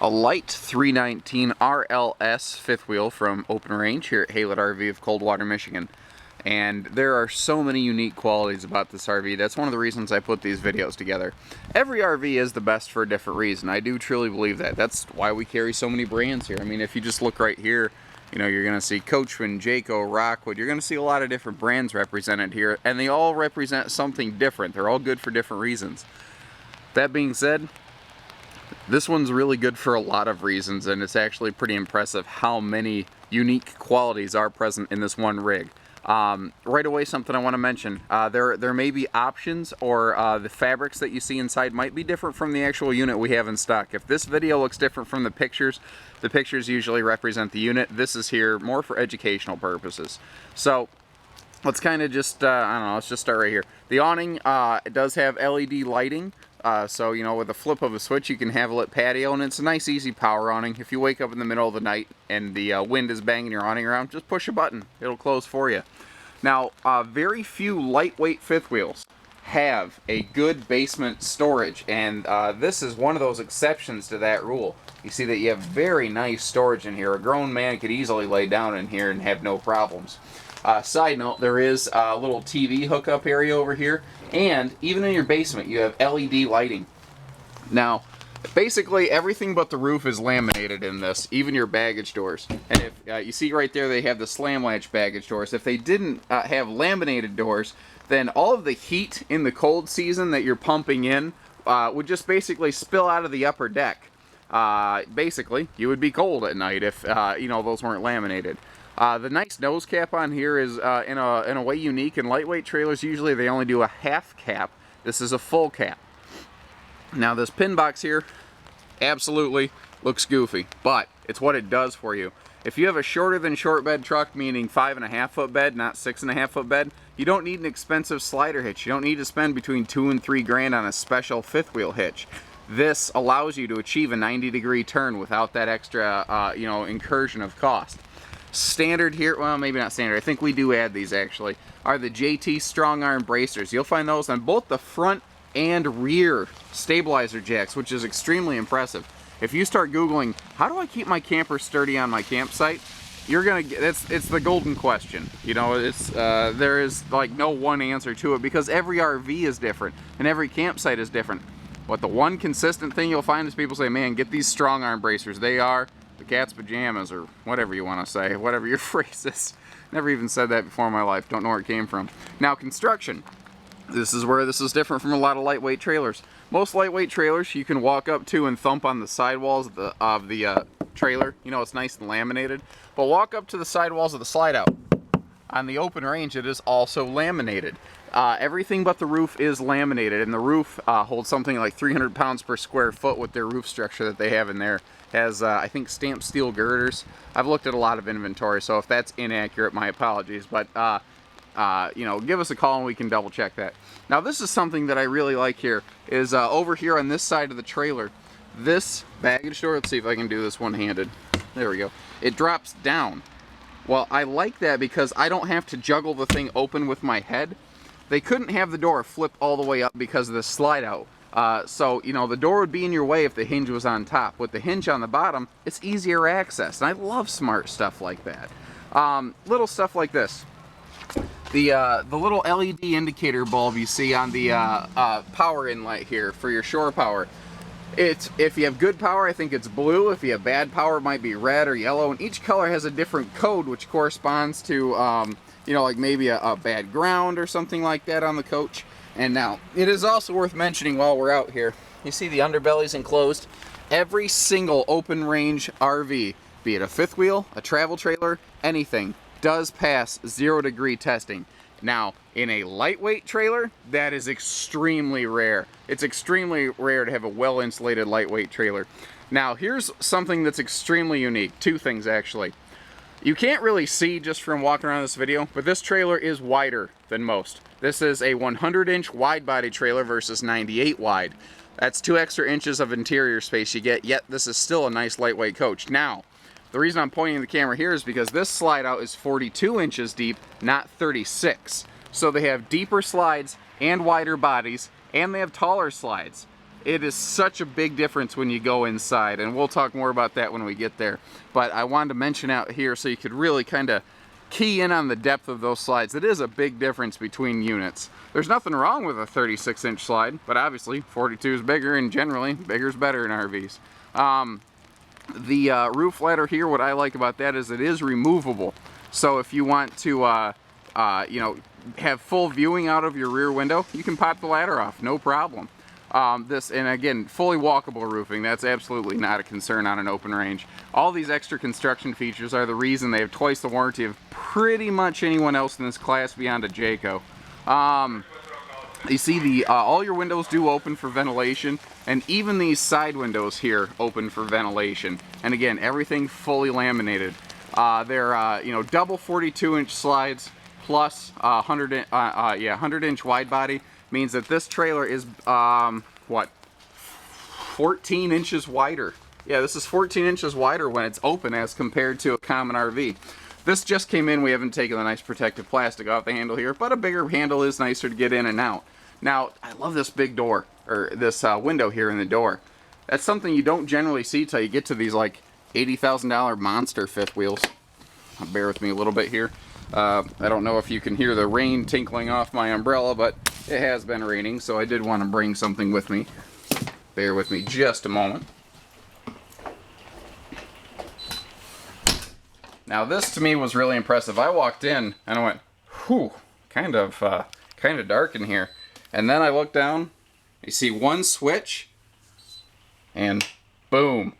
A light 319 RLS fifth wheel from Open Range here at Haylett RV of Coldwater, Michigan. And there are so many unique qualities about this RV. That's one of the reasons I put these videos together. Every RV is the best for a different reason. I do truly believe that. That's why we carry so many brands here. I mean, if you just look right here, you know, you're going to see Coachman, Jayco, Rockwood. You're going to see a lot of different brands represented here, and they all represent something different. They're all good for different reasons. That being said, this one's really good for a lot of reasons, and it's actually pretty impressive how many unique qualities are present in this one rig. Right away, something I want to mention, there may be options, or the fabrics that you see inside might be different from the actual unit we have in stock. If this video looks different from the pictures usually represent the unit. This is here more for educational purposes. So let's kind of just, I don't know, let's just start right here. The awning, it does have LED lighting. So, you know, with the flip of a switch, you can have a lit patio, and it's a nice, easy power awning. If you wake up in the middle of the night and the wind is banging your awning around, just push a button. It'll close for you. Now, very few lightweight fifth wheels have a good basement storage, and this is one of those exceptions to that rule. You see that you have very nice storage in here. A grown man could easily lay down in here and have no problems. Side note, there is a little TV hookup area over here, and even in your basement you have LED lighting. Now, basically everything but the roof is laminated in this, even your baggage doors. And if you see right there, they have the slam latch baggage doors. If they didn't have laminated doors, then all of the heat in the cold season that you're pumping in would just basically spill out of the upper deck. Basically, you would be cold at night if you know, those weren't laminated. The nice nose cap on here is in a way unique. In lightweight trailers, usually they only do a half cap. This is a full cap. Now this pin box here absolutely looks goofy, but it's what it does for you. If you have a shorter than short bed truck, meaning 5.5 foot bed, not 6.5 foot bed, you don't need an expensive slider hitch. You don't need to spend between $2 and $3 grand on a special fifth wheel hitch. This allows you to achieve a 90-degree turn without that extra you know, incursion of cost. Standard here, well, maybe not standard, I think we do add these actually, are the JT strong arm bracers. You'll find those on both the front and rear stabilizer jacks, which is extremely impressive. If you start Googling, how do I keep my camper sturdy on my campsite? You're gonna get, it's the golden question. You know, it's there is like no one answer to it, because every RV is different and every campsite is different. What the one consistent thing you'll find is people say, man, get these strong arm bracers. They are the cat's pajamas, or whatever you want to say, whatever your phrase is. Never even said that before in my life. Don't know where it came from. Now, construction. This is where this is different from a lot of lightweight trailers. Most lightweight trailers you can walk up to and thump on the sidewalls of the trailer. You know, it's nice and laminated. But walk up to the sidewalls of the slide out. On the Open Range, it is also laminated. Everything but the roof is laminated, and the roof holds something like 300 pounds per square foot with their roof structure that they have in there. Has, I think, stamped steel girders. I've looked at a lot of inventory, so if that's inaccurate, my apologies. But, you know, give us a call and we can double check that. Now, this is something that I really like here, is over here on this side of the trailer, this baggage door, let's see if I can do this one-handed. There we go. It drops down. Well, I like that because I don't have to juggle the thing open with my head. They couldn't have the door flip all the way up because of the slide out. So, you know, the door would be in your way if the hinge was on top. With the hinge on the bottom, it's easier access. And I love smart stuff like that. Little stuff like this. The little LED indicator bulb you see on the power inlet here for your shore power. If you have good power, I think it's blue. If you have bad power, it might be red or yellow. And each color has a different code, which corresponds to, you know, like maybe a bad ground or something like that on the coach. And now, it is also worth mentioning while we're out here, you see the underbelly's enclosed. Every single Open Range RV, be it a fifth wheel, a travel trailer, anything, does pass 0-degree testing. Now, in a lightweight trailer, that is extremely rare. It's extremely rare to have a well-insulated lightweight trailer. Now, here's something that's extremely unique. Two things, actually. You can't really see just from walking around this video, but this trailer is wider than most. This is a 100-inch wide body trailer versus 98 wide. That's 2 extra inches of interior space you get, yet this is still a nice lightweight coach. Now, the reason I'm pointing the camera here is because this slide out is 42 inches deep, not 36. So they have deeper slides and wider bodies, and they have taller slides. it is such a big difference when you go inside, and we'll talk more about that when we get there. But I wanted to mention out here so you could really kind of key in on the depth of those slides. It is a big difference between units. There's nothing wrong with a 36-inch slide, but obviously 42 is bigger, and generally bigger is better in RVs. The roof ladder here, what I like about that is it is removable. So if you want to you know, have full viewing out of your rear window, you can pop the ladder off, no problem. This, and again, fully walkable roofing, that's absolutely not a concern on an open range. All these extra construction features are the reason they have twice the warranty of pretty much anyone else in this class beyond a Jayco. You see the all your windows do open for ventilation, and even these side windows here open for ventilation. And again, everything fully laminated. They're you know, double 42-inch slides plus 100-inch wide body. Means that this trailer is what, 14 inches wider. Yeah, this is 14 inches wider when it's open as compared to a common RV. This just came in. We haven't taken the nice protective plastic off the handle here, but a bigger handle is nicer to get in and out. Now, I love this big door, or this window here in the door. That's something you don't generally see till you get to these like $80,000 monster fifth wheels. Bear with me a little bit here. I don't know if you can hear the rain tinkling off my umbrella, but it has been raining, so I did want to bring something with me. Bear with me just a moment. Now this to me was really impressive. I walked in and I went, whew, kind of dark in here. And then I looked down, you see one switch, and boom.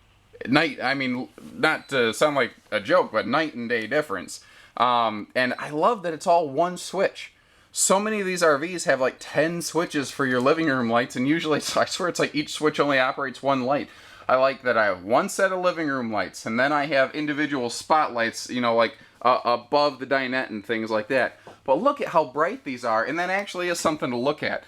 Night, I mean, not to sound like a joke, but night and day difference. And I love that it's all one switch. So many of these RVs have like 10 switches for your living room lights, and usually, I swear it's like each switch only operates one light. I like that I have one set of living room lights, and then I have individual spotlights, you know, like above the dinette and things like that. But look at how bright these are, and that actually is something to look at.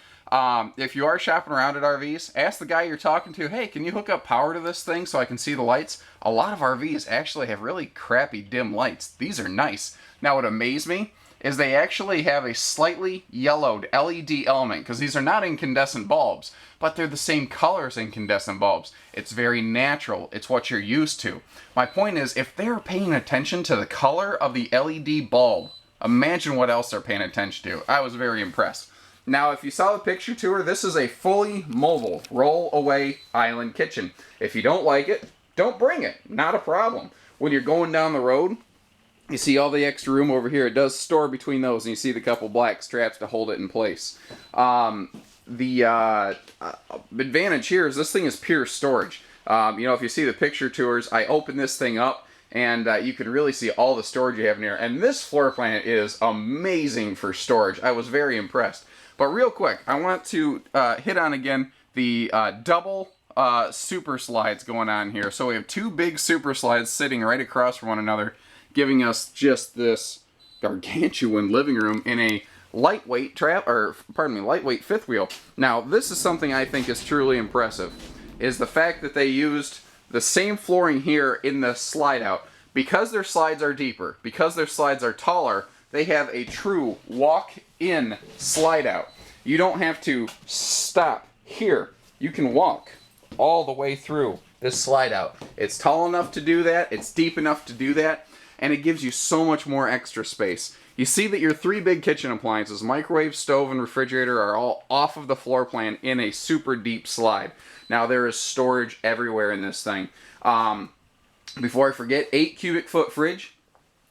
If you are shopping around at RVs, ask the guy you're talking to, hey, can you hook up power to this thing so I can see the lights? A lot of RVs actually have really crappy dim lights. These are nice. Now, what amazed me is they actually have a slightly yellowed LED element, because these are not incandescent bulbs, but they're the same color as incandescent bulbs. It's very natural. It's what you're used to. My point is, if they're paying attention to the color of the LED bulb, imagine what else they're paying attention to. I was very impressed. Now, if you saw the picture tour, this is a fully mobile roll-away island kitchen. If you don't like it, don't bring it. Not a problem. When you're going down the road, you see all the extra room over here. It does store between those, and you see the couple black straps to hold it in place. The advantage here is this thing is pure storage. You know, if you see the picture tours, I open this thing up, and you can really see all the storage you have in here. And this floor plan is amazing for storage. I was very impressed. But real quick, I want to hit on again the double super slides going on here. So we have two big super slides sitting right across from one another, giving us just this gargantuan living room in a lightweight lightweight fifth wheel. Now, this is something I think is truly impressive, is the fact that they used the same flooring here in the slide out. Because their slides are deeper, because their slides are taller, they have a true walk-in slide out. You don't have to stop here. You can walk all the way through this slide out. It's tall enough to do that, it's deep enough to do that, and it gives you so much more extra space. You see that your three big kitchen appliances, microwave, stove, and refrigerator, are all off of the floor plan in a super deep slide. Now, there is storage everywhere in this thing. Before I forget, 8 cubic foot fridge,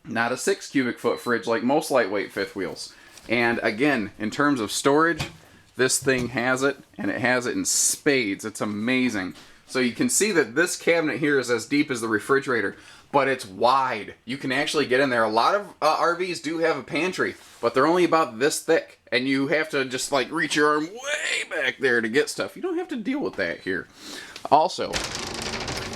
not a 6 cubic foot fridge like most lightweight fifth wheels. And again, in terms of storage, this thing has it, and it has it in spades. It's amazing. So you can see that this cabinet here is as deep as the refrigerator, but it's wide. You can actually get in there. A lot of RVs do have a pantry, but they're only about this thick, and you have to just like reach your arm way back there to get stuff. You don't have to deal with that here. Also,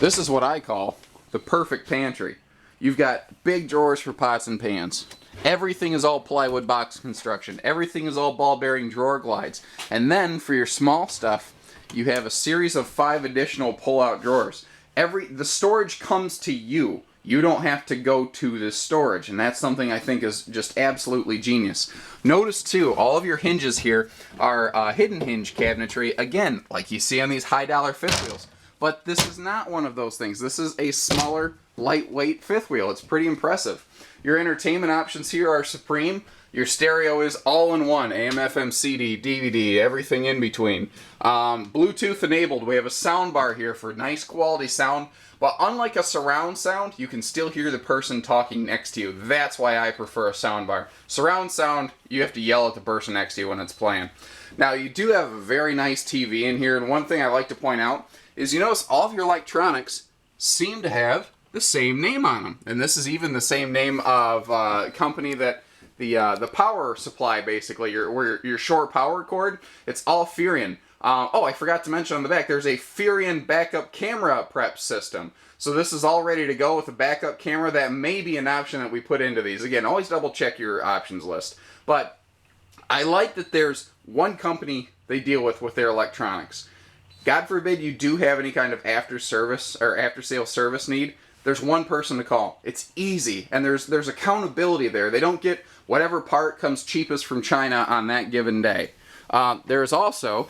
this is what I call the perfect pantry. You've got big drawers for pots and pans. Everything is all plywood box construction. Everything is all ball bearing drawer glides. And then for your small stuff, you have a series of 5 additional pull-out drawers. The storage comes to you. You don't have to go to this storage, and that's something I think is just absolutely genius. Notice too, all of your hinges here are hidden hinge cabinetry, again, like you see on these high dollar fifth wheels. But this is not one of those things. This is a smaller, lightweight fifth wheel. It's pretty impressive. Your entertainment options here are supreme. Your stereo is all-in-one, AM, FM, CD, DVD, everything in between. Bluetooth enabled. We have a sound bar here for nice quality sound, but unlike a surround sound, you can still hear the person talking next to you. That's why I prefer a sound bar. Surround sound, you have to yell at the person next to you when it's playing. Now, you do have a very nice TV in here, and one thing I like to point out is you notice all of your electronics seem to have the same name on them. And this is even the same name of a company that the power supply, basically, your short power cord, it's all Furion. Oh, I forgot to mention on the back, there's a Furion backup camera prep system. So this is all ready to go with a backup camera. That may be an option that we put into these. Again, always double check your options list. But I like that there's one company they deal with their electronics. God forbid you do have any kind of after service or after sale service need, there's one person to call. It's easy, and there's accountability there. They don't get whatever part comes cheapest from China on that given day. There's also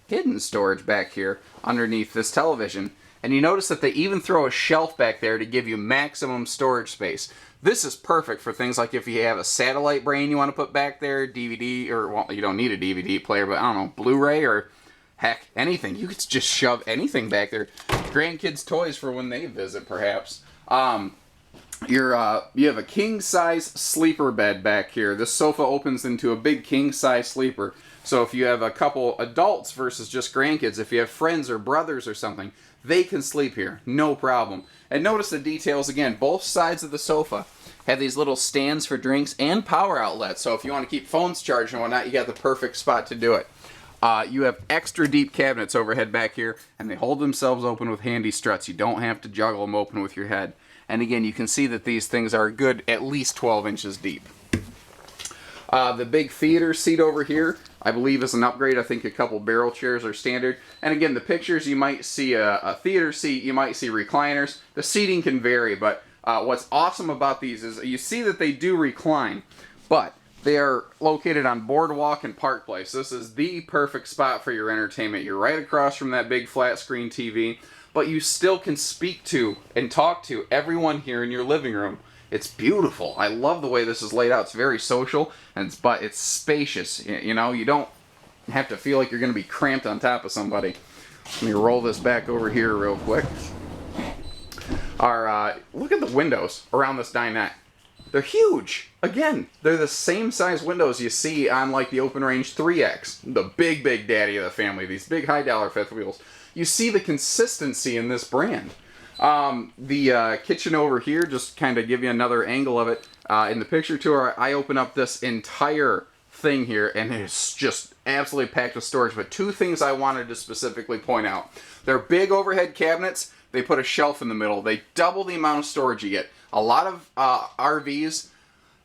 hidden storage back here underneath this television, and you notice that they even throw a shelf back there to give you maximum storage space. This is perfect for things like if you have a satellite brain you want to put back there, DVD, or, well, you don't need a DVD player, but I don't know, Blu-ray, or heck, anything. You could just shove anything back there. Grandkids' toys for when they visit, perhaps. You have a king-size sleeper bed back here. This sofa opens into a big king-size sleeper. So if you have a couple adults versus just grandkids, if you have friends or brothers or something, they can sleep here, no problem. And notice the details again. Both sides of the sofa have these little stands for drinks and power outlets. So if you want to keep phones charged and whatnot, you got the perfect spot to do it. You have extra deep cabinets overhead back here, and they hold themselves open with handy struts. You don't have to juggle them open with your head. And again, you can see that these things are good at least 12 inches deep. The big theater seat over here, I believe, is an upgrade. I think a couple barrel chairs are standard. And again, the pictures, you might see a theater seat, you might see recliners. The seating can vary, but what's awesome about these is you see that they do recline, but they are located on Boardwalk and Park Place. This is the perfect spot for your entertainment. You're right across from that big flat screen TV, but you still can speak to and talk to everyone here in your living room. It's beautiful. I love the way this is laid out. It's very social, but it's spacious. You know, you don't have to feel like you're going to be cramped on top of somebody. Let me roll this back over here real quick. Look at the windows around this dinette. They're huge. Again, they're the same size windows you see on like the Open Range 3X, the big daddy of the family, these big high dollar fifth wheels. You see the consistency in this brand. The kitchen over here, just kind of give you another angle of it. In the picture tour, I open up this entire thing here, and it's just absolutely packed with storage. But two things I wanted to specifically point out. They're big overhead cabinets. They put a shelf in the middle. They double the amount of storage you get. A lot of RVs,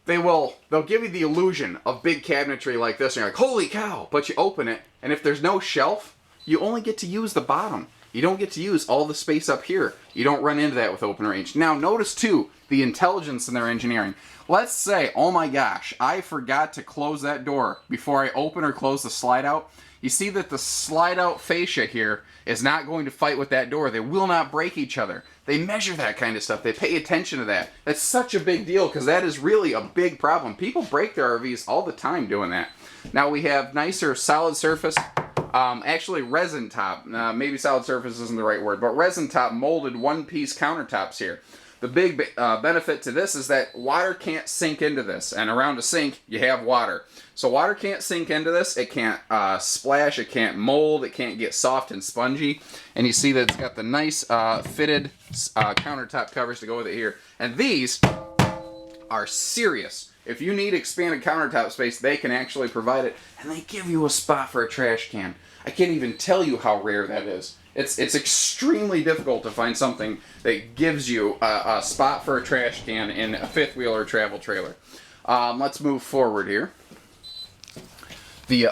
they'll give you the illusion of big cabinetry like this, and you're like, holy cow! But you open it, and if there's no shelf, you only get to use the bottom. You don't get to use all the space up here. You don't run into that with Open Range. Now, notice too, the intelligence in their engineering. Let's say, oh my gosh, I forgot to close that door before I open or close the slide out. You see that the slide out fascia here is not going to fight with that door. They will not break each other. They measure that kind of stuff. They pay attention to that. That's such a big deal because that is really a big problem. People break their RVs all the time doing that. Now we have nicer solid surface, actually resin top. Maybe solid surface isn't the right word, but resin top molded one-piece countertops here. The big benefit to this is that water can't sink into this, and around a sink you have water. So water can't sink into this, it can't splash, it can't mold, it can't get soft and spongy. And you see that it's got the nice fitted countertop covers to go with it here. And these are serious. If you need expanded countertop space, they can actually provide it, and they give you a spot for a trash can. I can't even tell you how rare that is. It's extremely difficult to find something that gives you a spot for a trash can in a fifth wheel or travel trailer. Let's move forward here.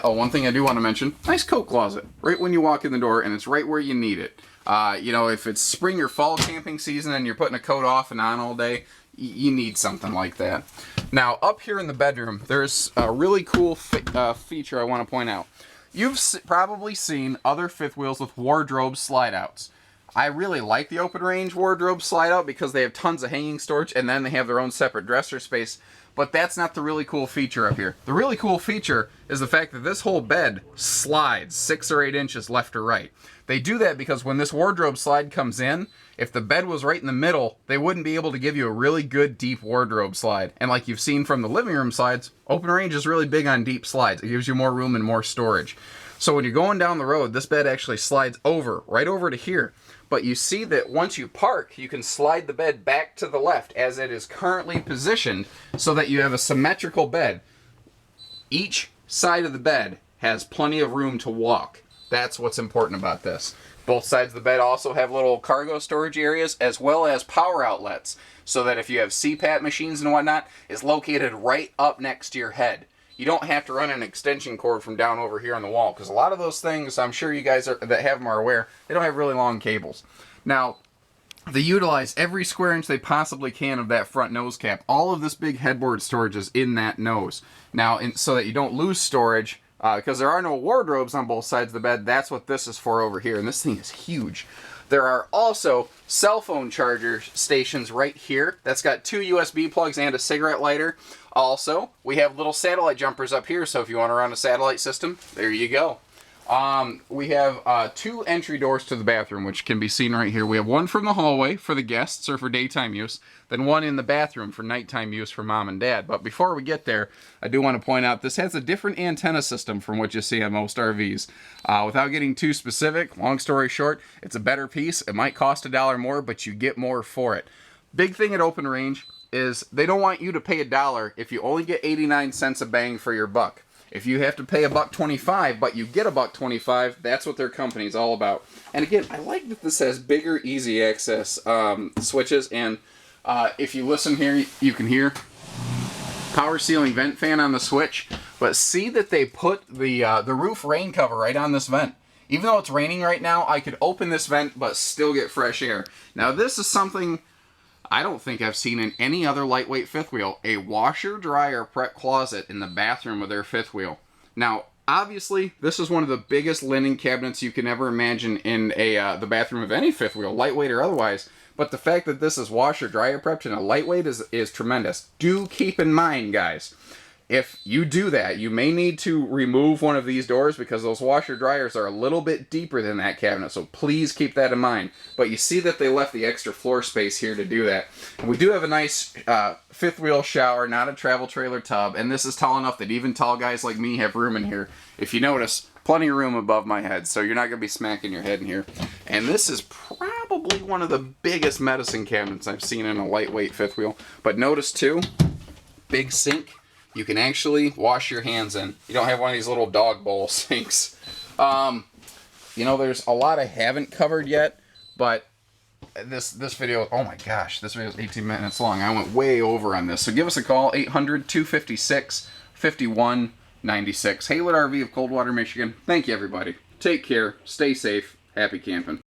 One thing I do want to mention, nice coat closet. Right when you walk in the door, and it's right where you need it. You know, if it's spring or fall camping season and you're putting a coat off and on all day, you need something like that. Now, up here in the bedroom, there's a really cool feature I want to point out. You've probably seen other fifth wheels with wardrobe slide outs. I really like the open range wardrobe slide out because they have tons of hanging storage and then they have their own separate dresser space. But that's not the really cool feature up here. The really cool feature is the fact that this whole bed slides 6 or 8 inches left or right. They do that because when this wardrobe slide comes in, if the bed was right in the middle, they wouldn't be able to give you a really good deep wardrobe slide. And like you've seen from the living room slides, open range is really big on deep slides. It gives you more room and more storage. So when you're going down the road, this bed actually slides over, right over to here. But you see that once you park, you can slide the bed back to the left as it is currently positioned so that you have a symmetrical bed. Each side of the bed has plenty of room to walk. That's what's important about this. Both sides of the bed also have little cargo storage areas as well as power outlets so that if you have CPAP machines and whatnot, it's located right up next to your head. You don't have to run an extension cord from down over here on the wall because a lot of those things, I'm sure you guys that have them are aware, they don't have really long cables. Now, they utilize every square inch they possibly can of that front nose cap. All of this big headboard storage is in that nose. Now, so that you don't lose storage, because there are no wardrobes on both sides of the bed, that's what this is for over here, and this thing is huge. There are also cell phone charger stations right here. That's got 2 USB plugs and a cigarette lighter. Also, we have little satellite jumpers up here, so if you want to run a satellite system, there you go. We have 2 entry doors to the bathroom, which can be seen right here. We have one from the hallway for the guests or for daytime use, then one in the bathroom for nighttime use for mom and dad. But before we get there, I do want to point out this has a different antenna system from what you see on most RVs. Without getting too specific, long story short, it's a better piece. It might cost $1 more, but you get more for it. Big thing at Open Range is they don't want you to pay $1 if you only get 89 cents a bang for your buck. If you have to pay $1.25, but you get $1.25, that's what their company is all about. And again, I like that this has bigger easy access switches, and if you listen here, you can hear power ceiling vent fan on the switch. But see that they put the roof rain cover right on this vent. Even though it's raining right now, I could open this vent but still get fresh air. Now this is something I don't think I've seen in any other lightweight fifth wheel, a washer, dryer, prep closet in the bathroom of their fifth wheel. Now, obviously, this is one of the biggest linen cabinets you can ever imagine in the bathroom of any fifth wheel, lightweight or otherwise. But the fact that this is washer, dryer prepped in a lightweight is tremendous. Do keep in mind, guys, if you do that, you may need to remove one of these doors because those washer dryers are a little bit deeper than that cabinet, so please keep that in mind. But you see that they left the extra floor space here to do that. And we do have a nice fifth wheel shower, not a travel trailer tub, and this is tall enough that even tall guys like me have room in here. If you notice, plenty of room above my head, so you're not going to be smacking your head in here. And this is probably one of the biggest medicine cabinets I've seen in a lightweight fifth wheel. But notice too, big sink. You can actually wash your hands in. You don't have one of these little dog bowl sinks. You know, there's a lot I haven't covered yet, but this video, oh my gosh, this video is 18 minutes long. I went way over on this. So give us a call, 800-256-5196. Haylett RV of Coldwater, Michigan. Thank you, everybody. Take care. Stay safe. Happy camping.